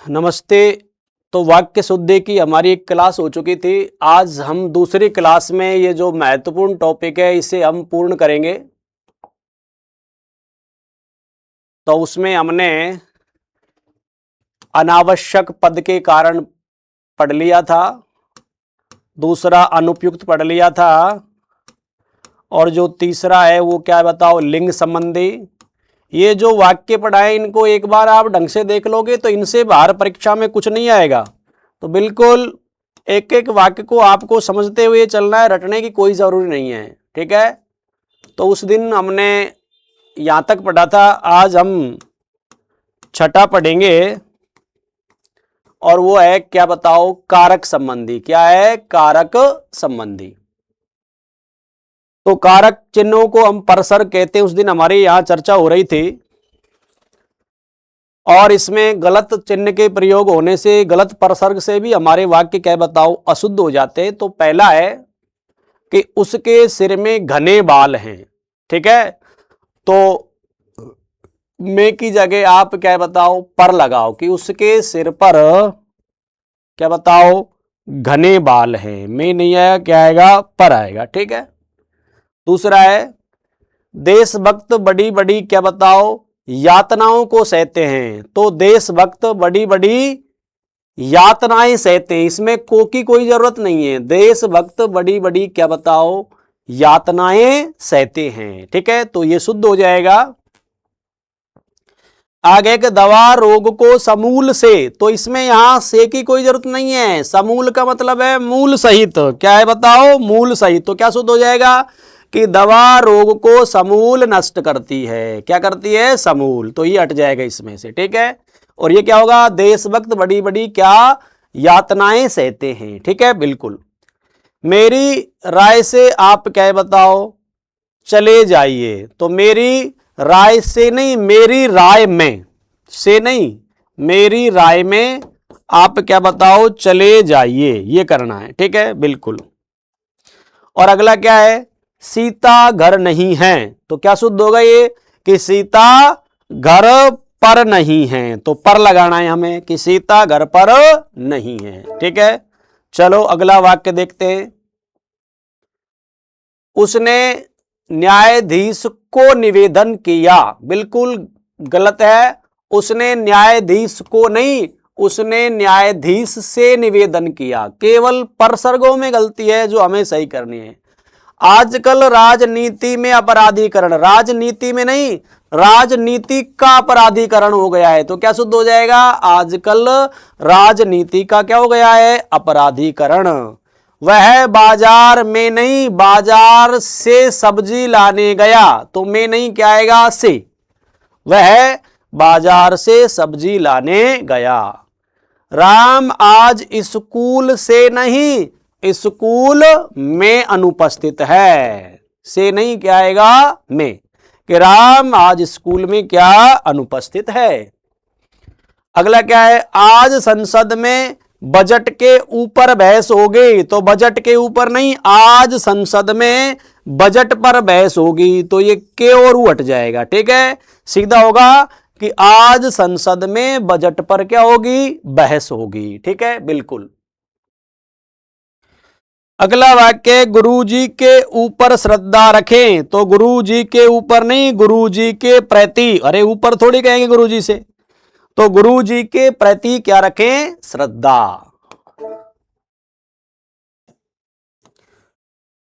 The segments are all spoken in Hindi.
नमस्ते। तो वाक्य शुद्धि की हमारी एक क्लास हो चुकी थी। आज हम दूसरी क्लास में ये जो महत्वपूर्ण टॉपिक है इसे हम पूर्ण करेंगे। तो उसमें हमने अनावश्यक पद के कारण पढ़ लिया था, दूसरा अनुपयुक्त पढ़ लिया था, और जो तीसरा है वो क्या है बताओ, लिंग संबंधी। ये जो वाक्य पढ़ाए इनको एक बार आप ढंग से देख लोगे तो इनसे बाहर परीक्षा में कुछ नहीं आएगा। तो बिल्कुल एक एक वाक्य को आपको समझते हुए चलना है, रटने की कोई जरूरी नहीं है। ठीक है। तो उस दिन हमने यहां तक पढ़ा था। आज हम छठा पढ़ेंगे और वो है क्या बताओ, कारक संबंधी। क्या है? कारक संबंधी। तो कारक चिन्हों को हम परसर्ग कहते हैं। उस दिन हमारे यहां चर्चा हो रही थी और इसमें गलत चिन्ह के प्रयोग होने से, गलत परसर्ग से भी हमारे वाक्य क्या बताओ अशुद्ध हो जाते हैं। तो पहला है कि उसके सिर में घने बाल हैं। ठीक है। तो में की जगह आप क्या बताओ, पर लगाओ कि उसके सिर पर क्या बताओ, घने बाल हैं। में नहीं आएगा, क्या आएगा? पर आएगा। ठीक है। दूसरा है देशभक्त बड़ी बड़ी क्या बताओ, यातनाओं को सहते हैं। तो देशभक्त बड़ी बड़ी यातनाएं सहते हैं। इसमें को की कोई जरूरत नहीं है। देशभक्त बड़ी बड़ी क्या बताओ, यातनाएं सहते हैं। ठीक है। तो ये शुद्ध हो जाएगा। आगे के दवा रोग को समूल से, तो इसमें यहां से की कोई जरूरत नहीं है। समूल का मतलब है मूल सहित। क्या है बताओ? मूल सहित। तो क्या शुद्ध हो जाएगा कि दवा रोग को समूल नष्ट करती है। क्या करती है? समूल। तो ये हट जाएगा इसमें से। ठीक है। और ये क्या होगा? देशभक्त बड़ी बड़ी क्या यातनाएं सहते हैं। ठीक है। बिल्कुल। मेरी राय से आप क्या बताओ, चले जाइए। तो मेरी राय से नहीं, मेरी राय में, से नहीं, मेरी राय में आप क्या बताओ, चले जाइए। ये करना है। ठीक है। बिल्कुल। और अगला क्या है? सीता घर नहीं है। तो क्या शुद्ध होगा ये कि सीता घर पर नहीं है। तो पर लगाना है हमें कि सीता घर पर नहीं है। ठीक है। चलो अगला वाक्य देखते हैं। उसने न्यायाधीश को निवेदन किया। बिल्कुल गलत है। उसने न्यायाधीश को नहीं, उसने न्यायाधीश से निवेदन किया। केवल परसर्गों में गलती है जो हमें सही करनी है। आजकल राजनीति में अपराधीकरण, राजनीति में नहीं, राजनीति का अपराधीकरण हो गया है। तो क्या शुद्ध हो जाएगा? आजकल राजनीति का क्या हो गया है? अपराधीकरण। वह बाजार में नहीं, बाजार से सब्जी लाने गया। तो में नहीं, क्या आएगा? से। वह बाजार से सब्जी लाने गया। राम आज स्कूल से नहीं, स्कूल में अनुपस्थित है। से नहीं, क्या आएगा? में। कि राम आज स्कूल में क्या अनुपस्थित है। अगला क्या है? आज संसद में बजट के ऊपर बहस होगी। तो बजट के ऊपर नहीं, आज संसद में बजट पर बहस होगी। तो ये के और हट जाएगा। ठीक है। सीधा होगा कि आज संसद में बजट पर क्या होगी? बहस होगी। ठीक है। बिल्कुल। अगला वाक्य, गुरुजी के ऊपर श्रद्धा रखें। तो गुरुजी के ऊपर नहीं, गुरुजी के प्रति। अरे ऊपर थोड़ी कहेंगे गुरुजी से। तो गुरुजी के प्रति क्या रखें? श्रद्धा।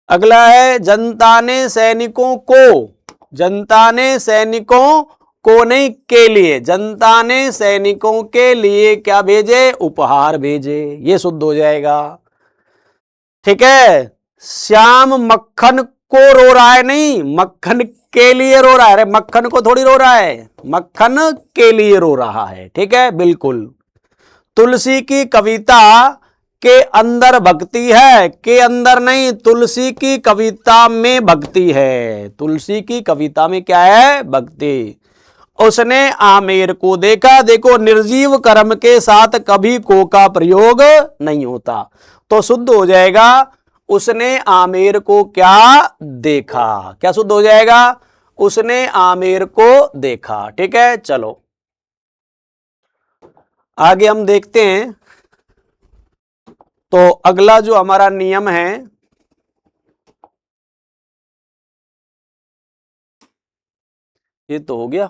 अगला है जनता ने सैनिकों को, जनता ने सैनिकों को नहीं, के लिए, जनता ने सैनिकों के लिए क्या भेजे? उपहार भेजे। ये शुद्ध हो जाएगा। ठीक है। श्याम मक्खन को रो रहा है, नहीं, मक्खन के लिए रो रहा है। अरे मक्खन को थोड़ी रो रहा है, मक्खन के लिए रो रहा है। ठीक है। बिल्कुल। तुलसी की कविता के अंदर भक्ति है। के अंदर नहीं, तुलसी की कविता में भक्ति है। तुलसी की कविता में क्या है? भक्ति। उसने आमेर को देखा। देखो निर्जीव कर्म के साथ कभी को का प्रयोग नहीं होता। तो शुद्ध हो जाएगा उसने आमेर को क्या देखा। क्या शुद्ध हो जाएगा? उसने आमेर को देखा। ठीक है। चलो आगे हम देखते हैं। तो अगला जो हमारा नियम है, ये तो हो गया।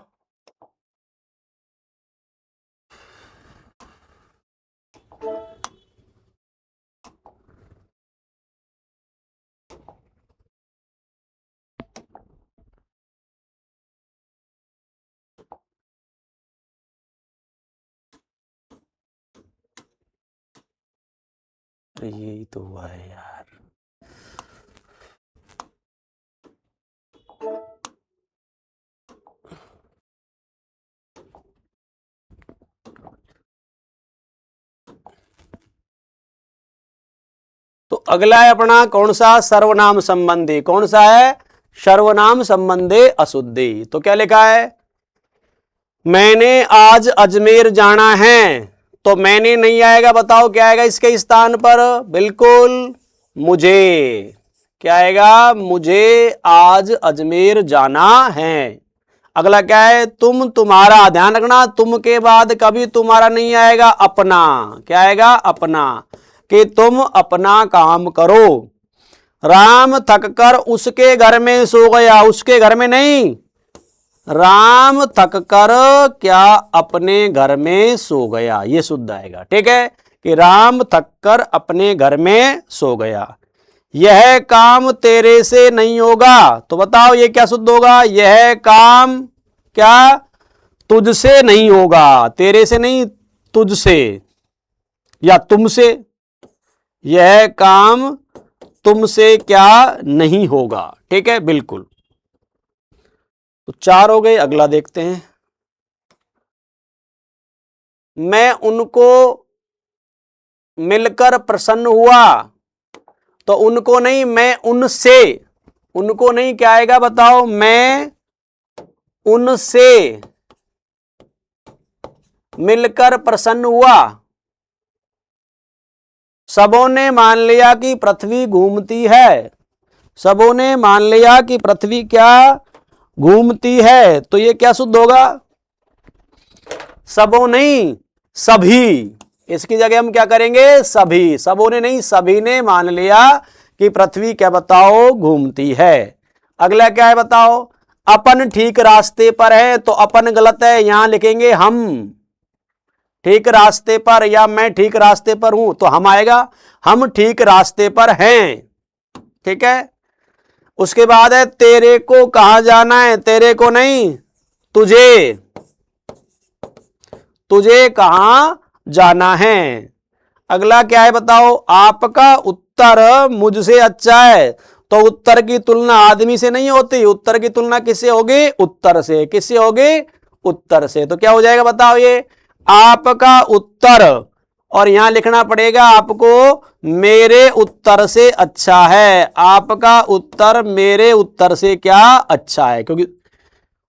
यही तो हुआ है यार। तो अगला है अपना कौन सा, सर्वनाम संबंधी। कौन सा है, सर्वनाम संबंधी अशुद्धि। तो क्या लिखा है, मैंने आज अजमेर जाना है। तो मैंने नहीं आएगा, बताओ क्या आएगा इसके स्थान पर, बिल्कुल मुझे। क्या आएगा, मुझे आज अजमेर जाना है। अगला क्या है, तुम तुम्हारा, ध्यान रखना तुम के बाद कभी तुम्हारा नहीं आएगा, अपना। क्या आएगा, अपना, कि तुम अपना काम करो। राम थककर उसके घर में सो गया, उसके घर में नहीं, राम थककर क्या अपने घर में सो गया, ये शुद्ध आएगा। ठीक है, कि राम थककर अपने घर में सो गया। यह काम तेरे से नहीं होगा। तो बताओ ये क्या शुद्ध होगा, यह काम क्या तुझसे नहीं होगा, तेरे से नहीं, तुझसे या तुमसे। यह काम तुमसे क्या नहीं होगा। ठीक है, बिल्कुल। तो 4 हो गए, अगला देखते हैं। मैं उनको मिलकर प्रसन्न हुआ। तो उनको नहीं, मैं उनसे, उनको नहीं क्या आएगा बताओ, मैं उनसे मिलकर प्रसन्न हुआ। सबों ने मान लिया कि पृथ्वी घूमती है। सबों ने मान लिया कि पृथ्वी क्या घूमती है। तो ये क्या शुद्ध होगा, सबों नहीं, सभी। इसकी जगह हम क्या करेंगे, सभी। सबों ने नहीं, सभी ने मान लिया कि पृथ्वी क्या बताओ घूमती है। अगला क्या है बताओ, अपन ठीक रास्ते पर है। तो अपन गलत है, यहां लिखेंगे हम ठीक रास्ते पर, या मैं ठीक रास्ते पर हूं, तो हम आएगा, हम ठीक रास्ते पर हैं। ठीक है, उसके बाद है तेरे को कहां जाना है। तेरे को नहीं, तुझे, तुझे कहां जाना है। अगला क्या है बताओ, आपका उत्तर मुझसे अच्छा है। तो उत्तर की तुलना आदमी से नहीं होती, उत्तर की तुलना किससे होगी, उत्तर से। किससे होगी, उत्तर से। तो क्या हो जाएगा बताओ, ये आपका उत्तर, और यहां लिखना पड़ेगा आपको, मेरे उत्तर से अच्छा है। आपका उत्तर मेरे उत्तर से क्या अच्छा है, क्योंकि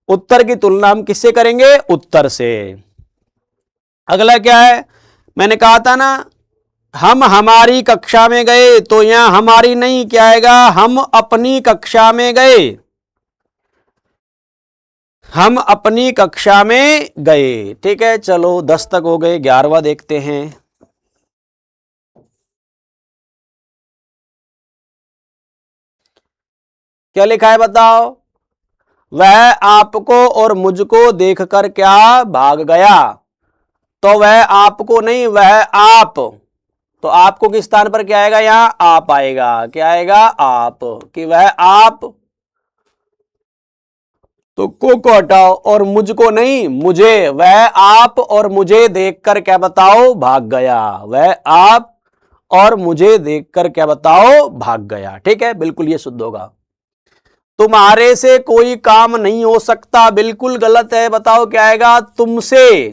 उत्तर की तुलना हम किससे करेंगे, उत्तर से। अगला क्या है, मैंने कहा था ना, हम हमारी कक्षा में गए। तो यहां हमारी नहीं, क्या आएगा, हम अपनी कक्षा में गए। हम अपनी कक्षा में गए। ठीक है, चलो 10 तक हो गए, 11वां देखते हैं। क्या लिखा है बताओ, वह आपको और मुझको देखकर क्या भाग गया। तो वह आपको नहीं, वह आप। तो आपको किस स्थान पर क्या आएगा, यहां आप आएगा। क्या आएगा, आप, कि वह आप। तो को हटाओ, और मुझको नहीं, मुझे। वह आप और मुझे देखकर क्या बताओ भाग गया। वह आप और मुझे देखकर क्या बताओ भाग गया। ठीक है, बिल्कुल ये शुद्ध होगा। तुम्हारे से कोई काम नहीं हो सकता, बिल्कुल गलत है। बताओ क्या आएगा, तुमसे।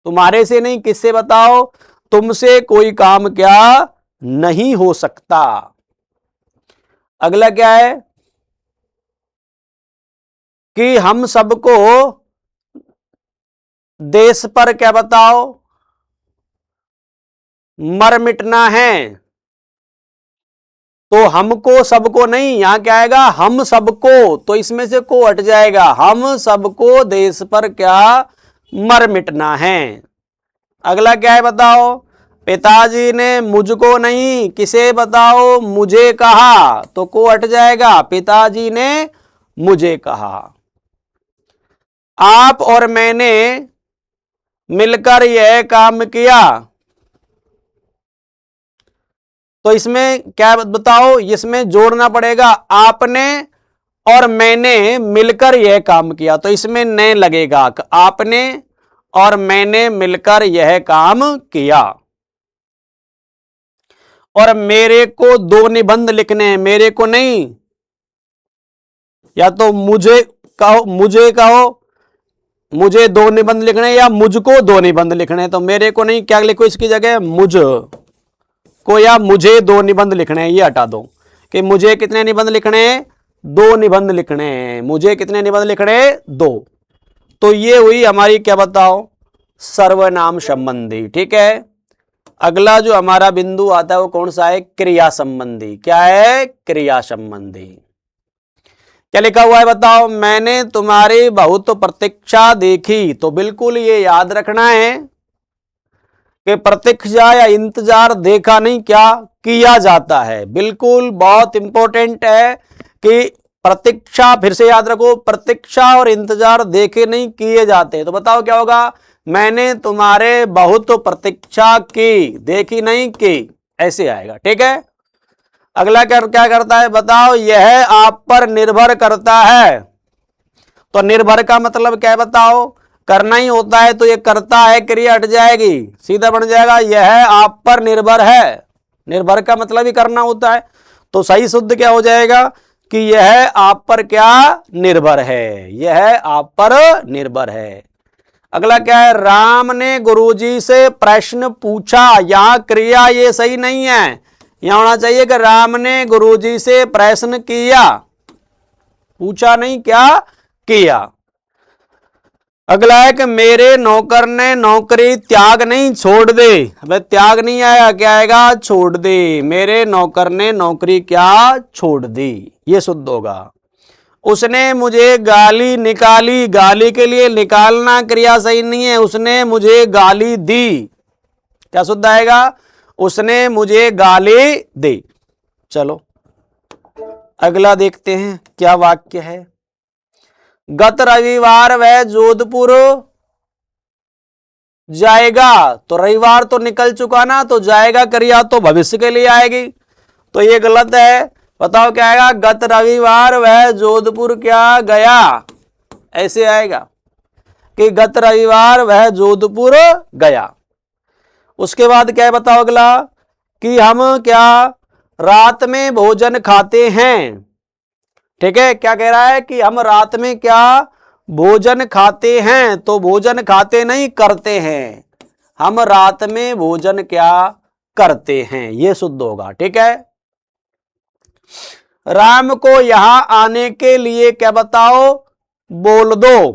तुम्हारे से नहीं, किससे बताओ, तुमसे कोई काम क्या नहीं हो सकता। अगला क्या है, कि हम सबको देश पर क्या बताओ मर मिटना है। तो हमको सबको नहीं, यहां क्या आएगा, हम सबको। तो इसमें से को हट जाएगा, हम सबको देश पर क्या मर मिटना है। अगला क्या है बताओ, पिताजी ने मुझको नहीं किसे बताओ मुझे कहा, तो को हट जाएगा, पिताजी ने मुझे कहा। आप और मैंने मिलकर यह काम किया, तो इसमें क्या बताओ, इसमें जोड़ना पड़ेगा, आपने और मैंने मिलकर यह काम किया, तो इसमें ने लगेगा, आपने और मैंने मिलकर यह काम किया। और मेरे को दो निबंध लिखने हैं, मेरे को नहीं, या तो मुझे कहो मुझे दो निबंध लिखने या मुझको दो निबंध लिखने, तो मेरे को नहीं क्या लिखो इसकी जगह, मुझ को या मुझे दो निबंध लिखने हैं, ये हटा दो कि मुझे कितने निबंध लिखने हैं, दो निबंध लिखने हैं, मुझे कितने निबंध लिखने हैं, दो। तो ये हुई हमारी क्या बताओ, सर्वनाम संबंधी। ठीक है, अगला जो हमारा बिंदु आता है वो कौन सा है, क्रिया संबंधी। क्या है, क्रिया संबंधी। क्या लिखा हुआ है बताओ, मैंने तुम्हारी बहुत प्रतीक्षा देखी, तो बिल्कुल ये याद रखना है कि प्रतीक्षा या इंतजार देखा नहीं, क्या किया जाता है। बिल्कुल बहुत इंपॉर्टेंट है कि प्रतीक्षा, फिर से याद रखो, प्रतीक्षा और इंतजार देखे नहीं किए जाते। तो बताओ क्या होगा, मैंने तुम्हारे बहुत प्रतीक्षा की, देखी नहीं की, ऐसे आएगा। ठीक है, अगला क्या करता है बताओ, यह आप पर निर्भर करता है, तो निर्भर का मतलब क्या है बताओ, करना ही होता है, तो ये करता है क्रिया हट जाएगी, सीधा बन जाएगा यह आप पर निर्भर है। निर्भर का मतलब ही करना होता है, तो सही शुद्ध क्या हो जाएगा कि यह आप पर क्या निर्भर है, यह आप पर निर्भर है। अगला क्या है, राम ने गुरुजी से प्रश्न पूछा, यहां क्रिया ये सही नहीं है, यहां होना चाहिए कि राम ने गुरुजी से प्रश्न किया, पूछा नहीं क्या किया। अगला है कि मेरे नौकर ने नौकरी त्याग नहीं छोड़ दे, अब त्याग नहीं आया, क्या आएगा, छोड़ दे, मेरे नौकर ने नौकरी क्या छोड़ दी, ये शुद्ध होगा। उसने मुझे गाली निकाली, गाली के लिए निकालना क्रिया सही नहीं है, उसने मुझे गाली दी, क्या शुद्ध आएगा, उसने मुझे गाली दी। चलो अगला देखते हैं क्या वाक्य है, गत रविवार वह जोधपुर जाएगा, तो रविवार तो निकल चुका ना, तो जाएगा क्रिया तो भविष्य के लिए आएगी, तो ये गलत है। बताओ क्या आएगा, गत रविवार वह जोधपुर क्या गया, ऐसे आएगा कि गत रविवार वह जोधपुर गया। उसके बाद क्या है बताओ अगला, कि हम क्या रात में भोजन खाते हैं। ठीक है, क्या कह रहा है कि हम रात में क्या भोजन खाते हैं, तो भोजन खाते नहीं करते हैं, हम रात में भोजन क्या करते हैं, ये शुद्ध होगा। ठीक है, राम को यहां आने के लिए क्या बताओ बोल दो,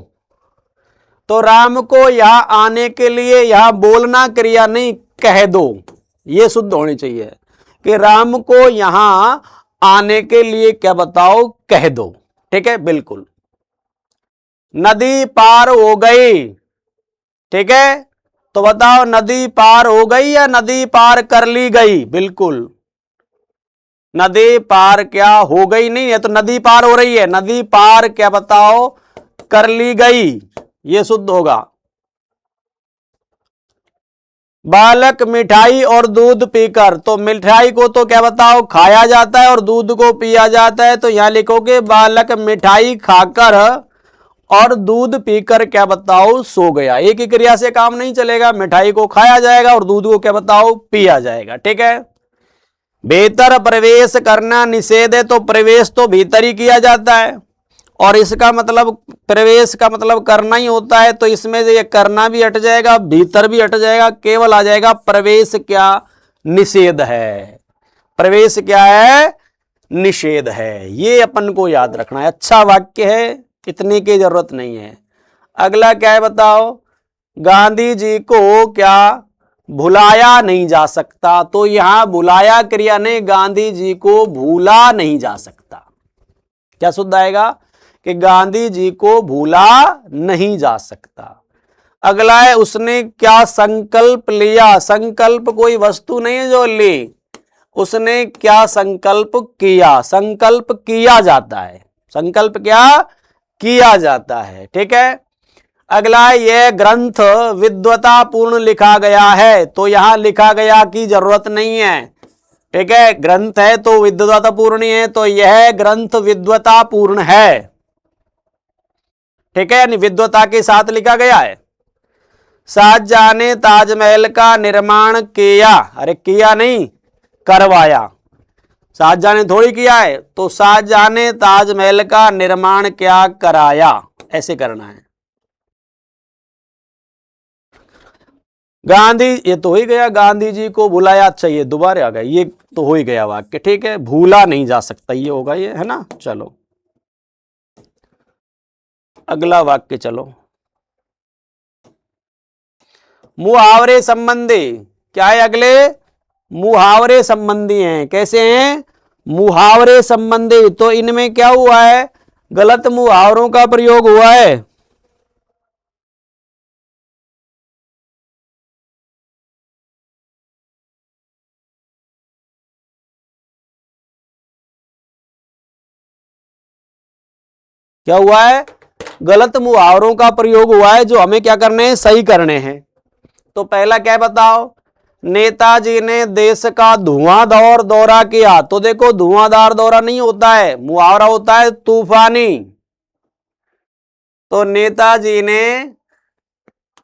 तो राम को यहां आने के लिए यहां बोलना क्रिया नहीं, कह दो, ये शुद्ध होनी चाहिए कि राम को यहां आने के लिए क्या बताओ कह दो। ठीक है, बिल्कुल। नदी पार हो गई, ठीक है, तो बताओ नदी पार हो गई या नदी पार कर ली गई, बिल्कुल नदी पार क्या हो गई नहीं है, तो नदी पार हो रही है, नदी पार क्या बताओ कर ली गई, ये शुद्ध होगा। बालक मिठाई और दूध पीकर, तो मिठाई को तो क्या बताओ खाया जाता है और दूध को पिया जाता है, तो यहां लिखोगे बालक मिठाई खाकर और दूध पीकर क्या बताओ सो गया। एक ही क्रिया से काम नहीं चलेगा, मिठाई को खाया जाएगा और दूध को क्या बताओ पिया जाएगा। ठीक है, भीतर प्रवेश करना निषेध है, तो प्रवेश तो भीतर ही किया जाता है और इसका मतलब प्रवेश का मतलब करना ही होता है, तो इसमें से ये करना भी हट जाएगा, भीतर भी हट जाएगा, केवल आ जाएगा प्रवेश क्या निषेध है, प्रवेश क्या है निषेध है, ये अपन को याद रखना है। अच्छा वाक्य है, इतने की जरूरत नहीं है। अगला क्या है बताओ, गांधी जी को क्या भुलाया नहीं जा सकता, तो यहां भुलाया क्रिया ने गांधी जी को भूला नहीं जा सकता, क्या शुद्ध आएगा कि गांधी जी को भूला नहीं जा सकता। अगला है उसने क्या संकल्प लिया, संकल्प कोई वस्तु नहीं है जो ली, उसने क्या संकल्प किया, संकल्प किया जाता है, संकल्प क्या किया जाता है, ठीक है। अगला है यह ग्रंथ विद्वता पूर्ण लिखा गया है, तो यहां लिखा गया की जरूरत नहीं है, ठीक है, ग्रंथ है तो विद्वता पूर्ण है, तो यह ग्रंथ विद्वता पूर्ण है, ठीक है, यानी विद्वता के साथ लिखा गया है। शाहजहां ने ताजमहल का निर्माण किया, अरे किया नहीं करवाया, शाहजहां ने थोड़ी किया है, तो शाहजहां ने ताजमहल का निर्माण क्या कराया, ऐसे करना है। गांधी, ये तो हो ही गया, गांधी जी को बुलाया, अच्छा ये दोबारा आ गया, ये तो हो ही गया वाक्य, ठीक है, भूला नहीं जा सकता, ये होगा ये, है ना। चलो अगला वाक्य, चलो मुहावरे संबंधी, क्या है अगले, मुहावरे संबंधी हैं, कैसे हैं, मुहावरे संबंधी, तो इनमें क्या हुआ है, गलत मुहावरों का प्रयोग हुआ है, क्या हुआ है, गलत मुहावरों का प्रयोग हुआ है, जो हमें क्या करने हैं, सही करने हैं। तो पहला क्या है बताओ, नेताजी ने देश का धुआंधार दौरा किया, तो देखो धुआंधार दौरा नहीं होता है, मुहावरा होता है तूफानी, तो नेताजी ने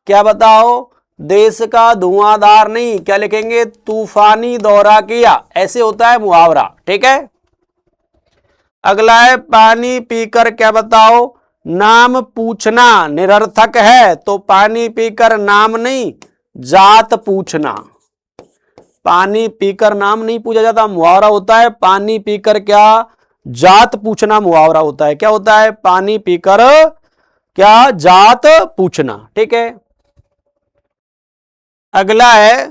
क्या बताओ, देश का धुआंधार नहीं, क्या लिखेंगे, तूफानी दौरा किया, ऐसे होता है मुहावरा, ठीक है। अगला है पानी पीकर क्या बताओ, नाम पूछना निरर्थक है, तो पानी पीकर नाम नहीं, जात पूछना, पानी पीकर नाम नहीं पूछा जाता, मुहावरा होता है पानी पीकर क्या, जात पूछना मुहावरा होता है, क्या होता है, पानी पीकर क्या, जात पूछना, ठीक है। अगला है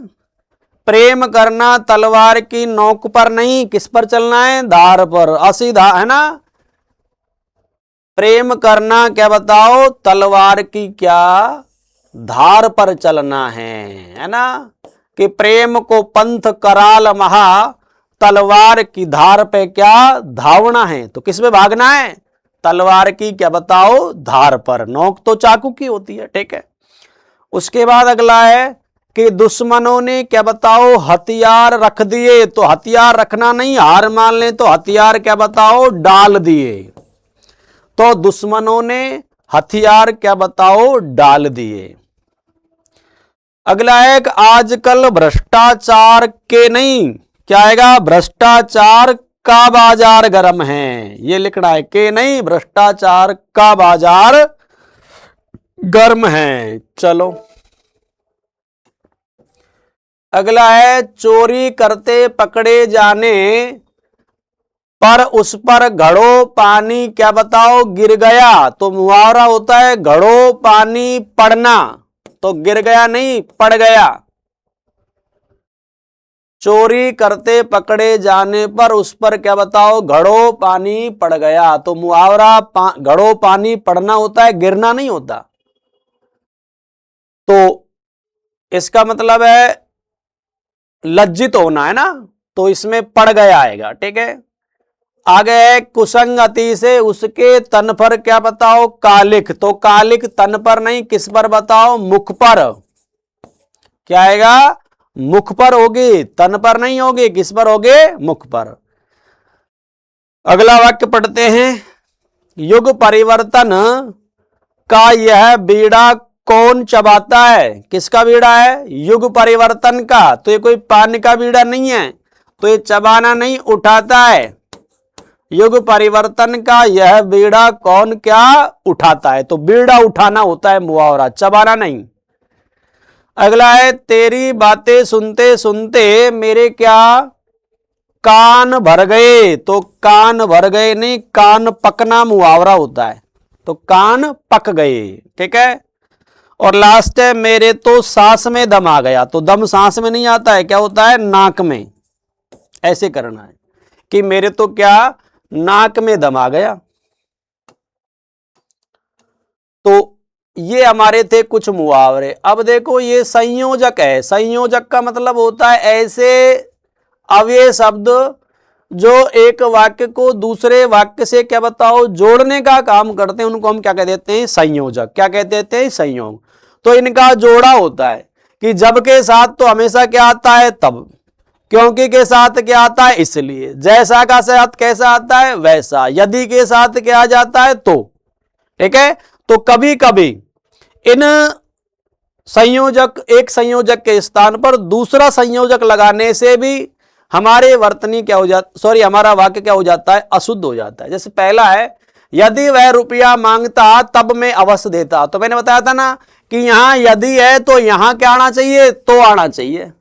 प्रेम करना तलवार की नोक पर नहीं, किस पर चलना है, धार पर, असीधा, है ना, प्रेम करना क्या बताओ, तलवार की क्या, धार पर चलना है ना, कि प्रेम को पंथ कराल महा, तलवार की धार पे क्या धावना है, तो किस पे भागना है, तलवार की क्या बताओ, धार पर, नोक तो चाकू की होती है, ठीक है। उसके बाद अगला है कि दुश्मनों ने क्या बताओ, हथियार रख दिए, तो हथियार रखना नहीं, हार मान ले, तो हथियार क्या बताओ, डाल दिए, तो दुश्मनों ने हथियार क्या बताओ, डाल दिए। अगला है आजकल भ्रष्टाचार के नहीं, क्या आएगा, भ्रष्टाचार का बाजार गर्म है, ये लिखना है, के नहीं, भ्रष्टाचार का बाजार गर्म है। चलो अगला है चोरी करते पकड़े जाने पर उस पर घड़ो पानी क्या बताओ, गिर गया, तो मुहावरा होता है घड़ो पानी पड़ना, तो गिर गया नहीं, पड़ गया, चोरी करते पकड़े जाने पर उस पर क्या बताओ, घड़ो पानी पड़ गया, तो मुहावरा घड़ो पानी पड़ना होता है, गिरना नहीं होता, तो इसका मतलब है लज्जित होना, है ना, तो इसमें पड़ गया आएगा, ठीक है। आगे है कुसंगति से उसके तन पर क्या बताओ, कालिक, तो कालिक तन पर नहीं, किस पर बताओ, मुख पर, क्या आएगा, मुख पर होगी, तन पर नहीं होगी, किस पर होगी, मुख पर। अगला वाक्य पढ़ते हैं, युग परिवर्तन का यह बीड़ा कौन चबाता है, किसका बीड़ा है, युग परिवर्तन का, तो ये कोई पान का बीड़ा नहीं है, तो ये चबाना नहीं, उठाता है, युग परिवर्तन का यह बीड़ा कौन क्या उठाता है, तो बीड़ा उठाना होता है मुहावरा, चबाना नहीं। अगला है तेरी बातें सुनते सुनते मेरे क्या कान भर गए, तो कान भर गए नहीं, कान पकना मुहावरा होता है, तो कान पक गए, ठीक है। और लास्ट है मेरे तो सांस में दम आ गया, तो दम सांस में नहीं आता है, क्या होता है, नाक में, ऐसे करना है कि मेरे तो क्या नाक में दम आ गया। तो ये हमारे थे कुछ मुहावरे। अब देखो ये संयोजक है। संयोजक का मतलब होता है ऐसे अव्यय शब्द जो एक वाक्य को दूसरे वाक्य से क्या बताओ जोड़ने का काम करते हैं, उनको हम क्या कह देते हैं? संयोजक। क्या कह देते हैं? संयोग। तो इनका जोड़ा होता है कि जब के साथ तो हमेशा क्या आता है? तब। क्योंकि के साथ क्या आता है? इसलिए। जैसा का साथ कैसा आता है? वैसा। यदि के साथ क्या आ जाता है? तो। ठीक है। तो कभी कभी इन संयोजक, एक संयोजक के स्थान पर दूसरा संयोजक लगाने से भी हमारे वर्तनी क्या हो जाता, सॉरी हमारा वाक्य क्या हो जाता है? अशुद्ध हो जाता है। जैसे पहला है, यदि वह रुपया मांगता तब मैं अवश्य देता। तो मैंने बताया था ना कि यहां यदि है तो यहां क्या आना चाहिए? तो आना चाहिए।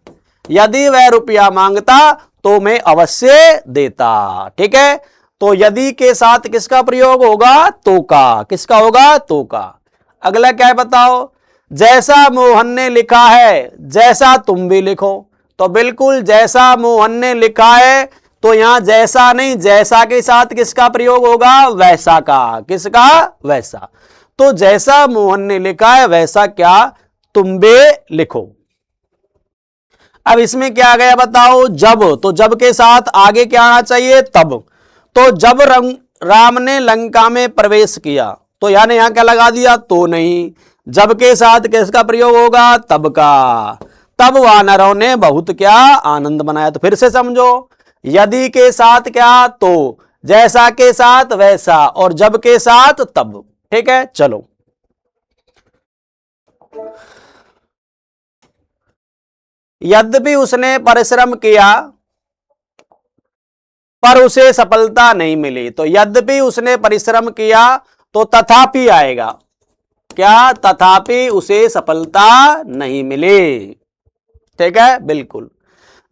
यदि वह रुपया मांगता तो मैं अवश्य देता। ठीक है। तो यदि के साथ किसका प्रयोग होगा? तो का। किसका होगा? तो का। अगला क्या है बताओ? जैसा मोहन ने लिखा है जैसा तुम भी लिखो। तो बिल्कुल जैसा मोहन ने लिखा है, तो यहां जैसा नहीं, जैसा के साथ किसका प्रयोग होगा? वैसा का। किसका? वैसा। तो जैसा मोहन ने लिखा है वैसा क्या तुम भी लिखो। अब इसमें क्या आ गया बताओ? जब। तो जब के साथ आगे क्या आना चाहिए? तब। तो जब राम ने लंका में प्रवेश किया, तो यानी यहां क्या लगा दिया? तो नहीं। जब के साथ किसका प्रयोग होगा? तब का। तब वानरों ने बहुत क्या आनंद मनाया। तो फिर से समझो, यदि के साथ क्या? तो। जैसा के साथ वैसा, और जब के साथ तब। ठीक है। चलो, यद्यपि उसने परिश्रम किया पर उसे सफलता नहीं मिली। तो यद्यपि उसने परिश्रम किया तो तथापि आएगा क्या? तथापि उसे सफलता नहीं मिली। ठीक है। बिल्कुल।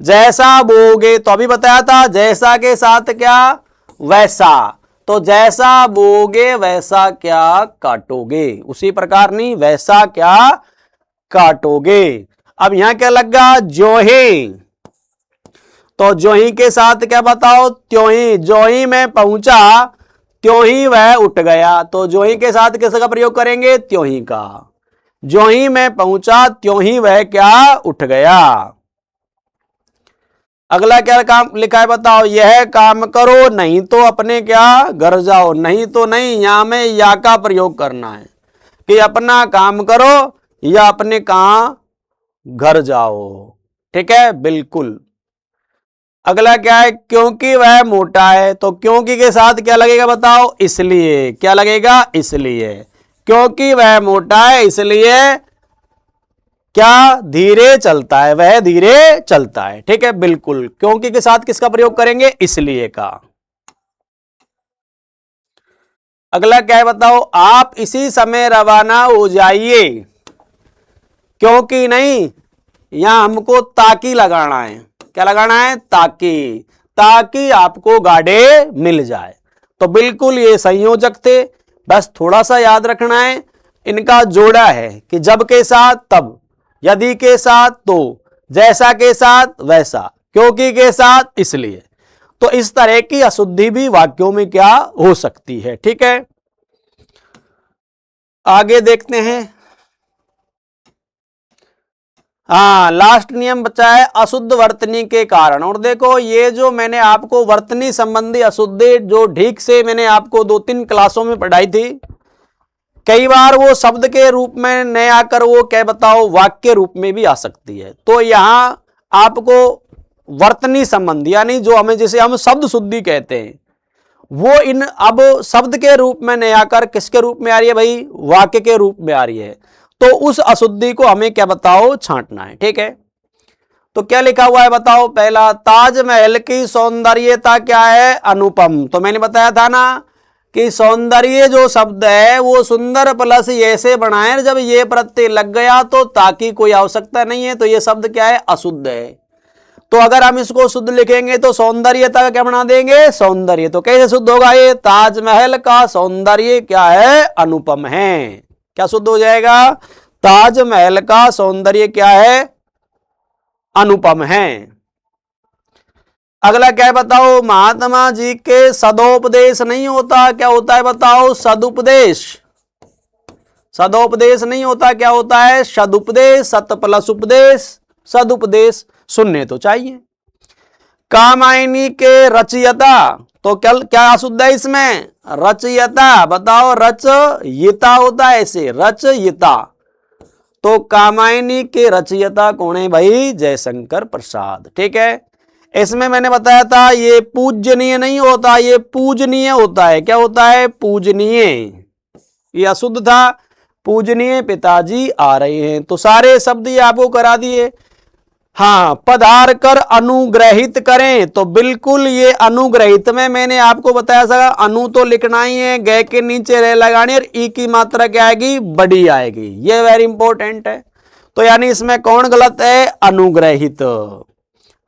जैसा बोगे, तो अभी बताया था जैसा के साथ क्या? वैसा। तो जैसा बोगे वैसा क्या काटोगे। उसी प्रकार नहीं, वैसा क्या काटोगे। अब यहां क्या लगा? जो ही। तो जो ही के साथ क्या बताओ? त्यों ही। जो ही मैं पहुंचा त्यों ही वह उठ गया। तो जो ही के साथ किसका प्रयोग करेंगे? त्यों ही का। जो ही मैं पहुंचा त्यों ही वह क्या उठ गया। अगला क्या काम लिखा है बताओ? यह काम करो नहीं तो अपने क्या घर जाओ। नहीं तो नहीं, यहां में या का प्रयोग करना है कि अपना काम करो या अपने कहां घर जाओ। ठीक है। बिल्कुल। अगला क्या है? क्योंकि वह मोटा है। तो क्योंकि के साथ क्या लगेगा बताओ? इसलिए। क्या लगेगा? इसलिए। क्योंकि वह मोटा है इसलिए क्या धीरे चलता है, वह धीरे चलता है। ठीक है। बिल्कुल। क्योंकि के साथ किसका प्रयोग करेंगे? इसलिए का। अगला क्या है बताओ? आप इसी समय रवाना हो जाइए। क्योंकि नहीं, यहां हमको ताकि लगाना है। क्या लगाना है? ताकि। ताकि आपको गाड़े मिल जाए। तो बिल्कुल ये संयोजक थे। बस थोड़ा सा याद रखना है, इनका जोड़ा है कि जब के साथ तब, यदि के साथ तो, जैसा के साथ वैसा, क्योंकि के साथ इसलिए। तो इस तरह की अशुद्धि भी वाक्यों में क्या हो सकती है। ठीक है। आगे देखते हैं। हाँ, लास्ट नियम बचा है अशुद्ध वर्तनी के कारण। और देखो ये जो मैंने आपको वर्तनी संबंधी अशुद्धि जो ठीक से मैंने आपको 2-3 क्लासों में पढ़ाई थी, कई बार वो शब्द के रूप में न आकर वो क्या बताओ वाक्य रूप में भी आ सकती है। तो यहां आपको वर्तनी संबंधी यानी जो हमें जिसे हम शब्द शुद्धि कहते हैं, वो इन अब शब्द के रूप में नहीं आकर किसके रूप में आ रही है भाई? वाक्य के रूप में आ रही है। तो उस अशुद्धि को हमें क्या बताओ छांटना है। ठीक है। तो क्या लिखा हुआ है बताओ? पहला, ताजमहल की सौंदर्यता क्या है? अनुपम। तो मैंने बताया था ना कि सौंदर्य जो शब्द है वो सुंदर प्लस ये से बनाए, जब ये प्रत्यय लग गया तो ताकि कोई आवश्यकता नहीं है, तो ये शब्द क्या है? अशुद्ध है। तो अगर हम इसको शुद्ध लिखेंगे तो सौंदर्यता का क्या बना देंगे? सौंदर्य। तो कैसे शुद्ध होगा ये? ताजमहल का सौंदर्य क्या है? अनुपम है। क्या शुद्ध हो जाएगा? ताजमहल का सौंदर्य क्या है? अनुपम है। अगला क्या है बताओ? महात्मा जी के सदोपदेश नहीं होता, क्या होता है बताओ? सदुपदेश। सदोपदेश नहीं होता, क्या होता है? सदुपदेश। सत प्लस उपदेश सदुपदेश। सुनने तो चाहिए। कामायनी के रचयिता, तो क्या क्या अशुद्ध है इसमें? रचयिता। बताओ, रचयिता होता है ऐसे, रचयिता। तो कामायनी के रचयिता कौन है भाई? जयशंकर प्रसाद। ठीक है, इसमें मैंने बताया था ये पूजनीय नहीं होता, ये पूजनीय होता है। क्या होता है? पूजनीय। ये अशुद्ध था। पूजनीय पिताजी आ रहे हैं, तो सारे शब्द ये आपको करा दिए। हाँ, पधार कर अनुग्रहित करें, तो बिल्कुल ये अनुग्रहित में मैंने आपको बताया था, अनु तो लिखना ही है, गए के नीचे रह लगानी और ई की मात्रा क्या आएगी? बड़ी आएगी। ये वेरी इंपॉर्टेंट है। तो यानी इसमें कौन गलत है? अनुग्रहित।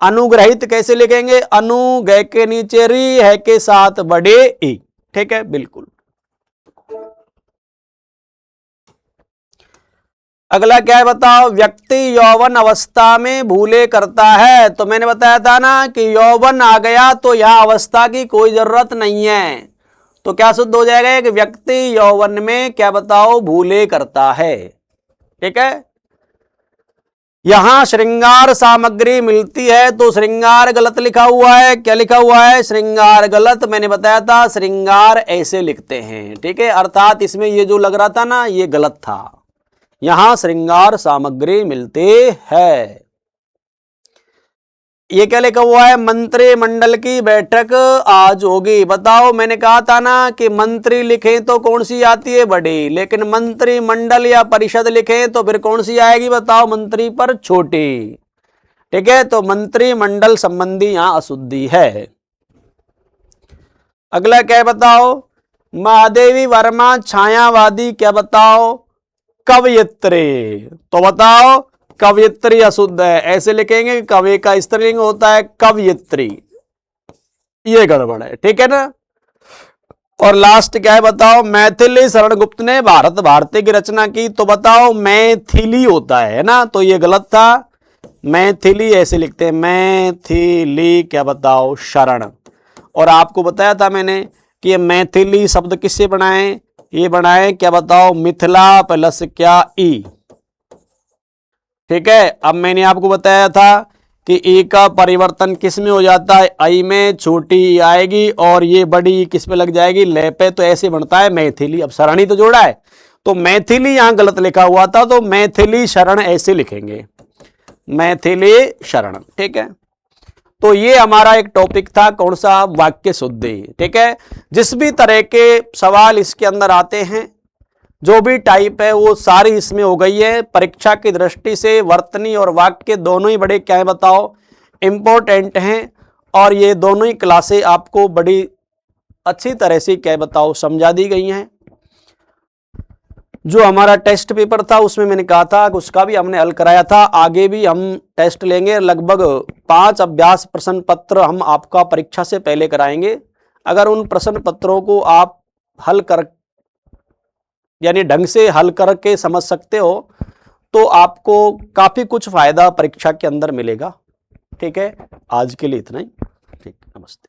अनुग्रहित कैसे लिखेंगे? अनु, गए के नीचे री, है के साथ बड़े ई। ठीक है, बिल्कुल। अगला क्या है बताओ? व्यक्ति यौवन अवस्था में भूले करता है, तो मैंने बताया था ना कि यौवन आ गया तो यहां अवस्था की कोई जरूरत नहीं है। तो क्या शुद्ध हो जाएगा कि व्यक्ति यौवन में क्या बताओ? भूले करता है। ठीक है, यहां श्रृंगार सामग्री मिलती है, तो श्रृंगार गलत लिखा हुआ है। क्या लिखा हुआ है? श्रृंगार गलत। मैंने बताया था श्रृंगार ऐसे लिखते हैं। ठीक है, अर्थात इसमें ये जो लग रहा था ना, ये गलत था। यहां श्रृंगार सामग्री मिलते हैं। ये क्या लिखा हुआ है? मंत्रिमंडल की बैठक आज होगी। बताओ, मैंने कहा था ना कि मंत्री लिखें तो कौन सी आती है? बड़ी, लेकिन मंत्रिमंडल या परिषद लिखें तो फिर कौन सी आएगी? बताओ, मंत्री पर छोटी। ठीक है, तो मंत्रिमंडल संबंधी यहां अशुद्धि है। अगला क्या है बताओ? महादेवी वर्मा छायावादी क्या बताओ? कवयित्री। तो बताओ, कवयित्री अशुद्ध है, ऐसे लिखेंगे। कवि का स्त्रीलिंग होता है कवयित्री, ये गड़बड़ है। ठीक है ना। और लास्ट क्या है बताओ? मैथिली शरण गुप्त ने भारत भारती की रचना की, तो बताओ मैथिली होता है ना, तो ये गलत था। मैथिली ऐसे लिखते हैं, मैथिली क्या बताओ? शरण। और आपको बताया था मैंने कि ये मैथिली शब्द किससे बनाए? ये बनाए क्या बताओ? मिथिला प्लस क्या ई। ठीक है, अब मैंने आपको बताया था कि ई का परिवर्तन किस में हो जाता है? आई में, छोटी ई आएगी और ये बड़ी किस पे लग जाएगी? ले पे। तो ऐसे बनता है मैथिली। अब शरण ही तो जोड़ा है, तो मैथिली यहां गलत लिखा हुआ था, तो मैथिली शरण ऐसे लिखेंगे, मैथिली शरण। ठीक है, तो ये हमारा एक टॉपिक था, कौन सा? वाक्य शुद्धि। ठीक है, जिस भी तरह के सवाल इसके अंदर आते हैं, जो भी टाइप है, वो सारी इसमें हो गई है। परीक्षा की दृष्टि से वर्तनी और वाक्य दोनों ही बड़े क्या है बताओ? इंपॉर्टेंट हैं। और ये दोनों ही क्लासें आपको बड़ी अच्छी तरह से क्या बताओ? समझा दी गई हैं। जो हमारा टेस्ट पेपर था उसमें मैंने कहा था कि उसका भी हमने हल कराया था। आगे भी हम टेस्ट लेंगे, लगभग 5 अभ्यास प्रश्न पत्र हम आपका परीक्षा से पहले कराएंगे। अगर उन प्रश्न पत्रों को आप हल कर यानी ढंग से हल करके समझ सकते हो, तो आपको काफी कुछ फायदा परीक्षा के अंदर मिलेगा। ठीक है, आज के लिए इतना ही। ठीक, नमस्ते।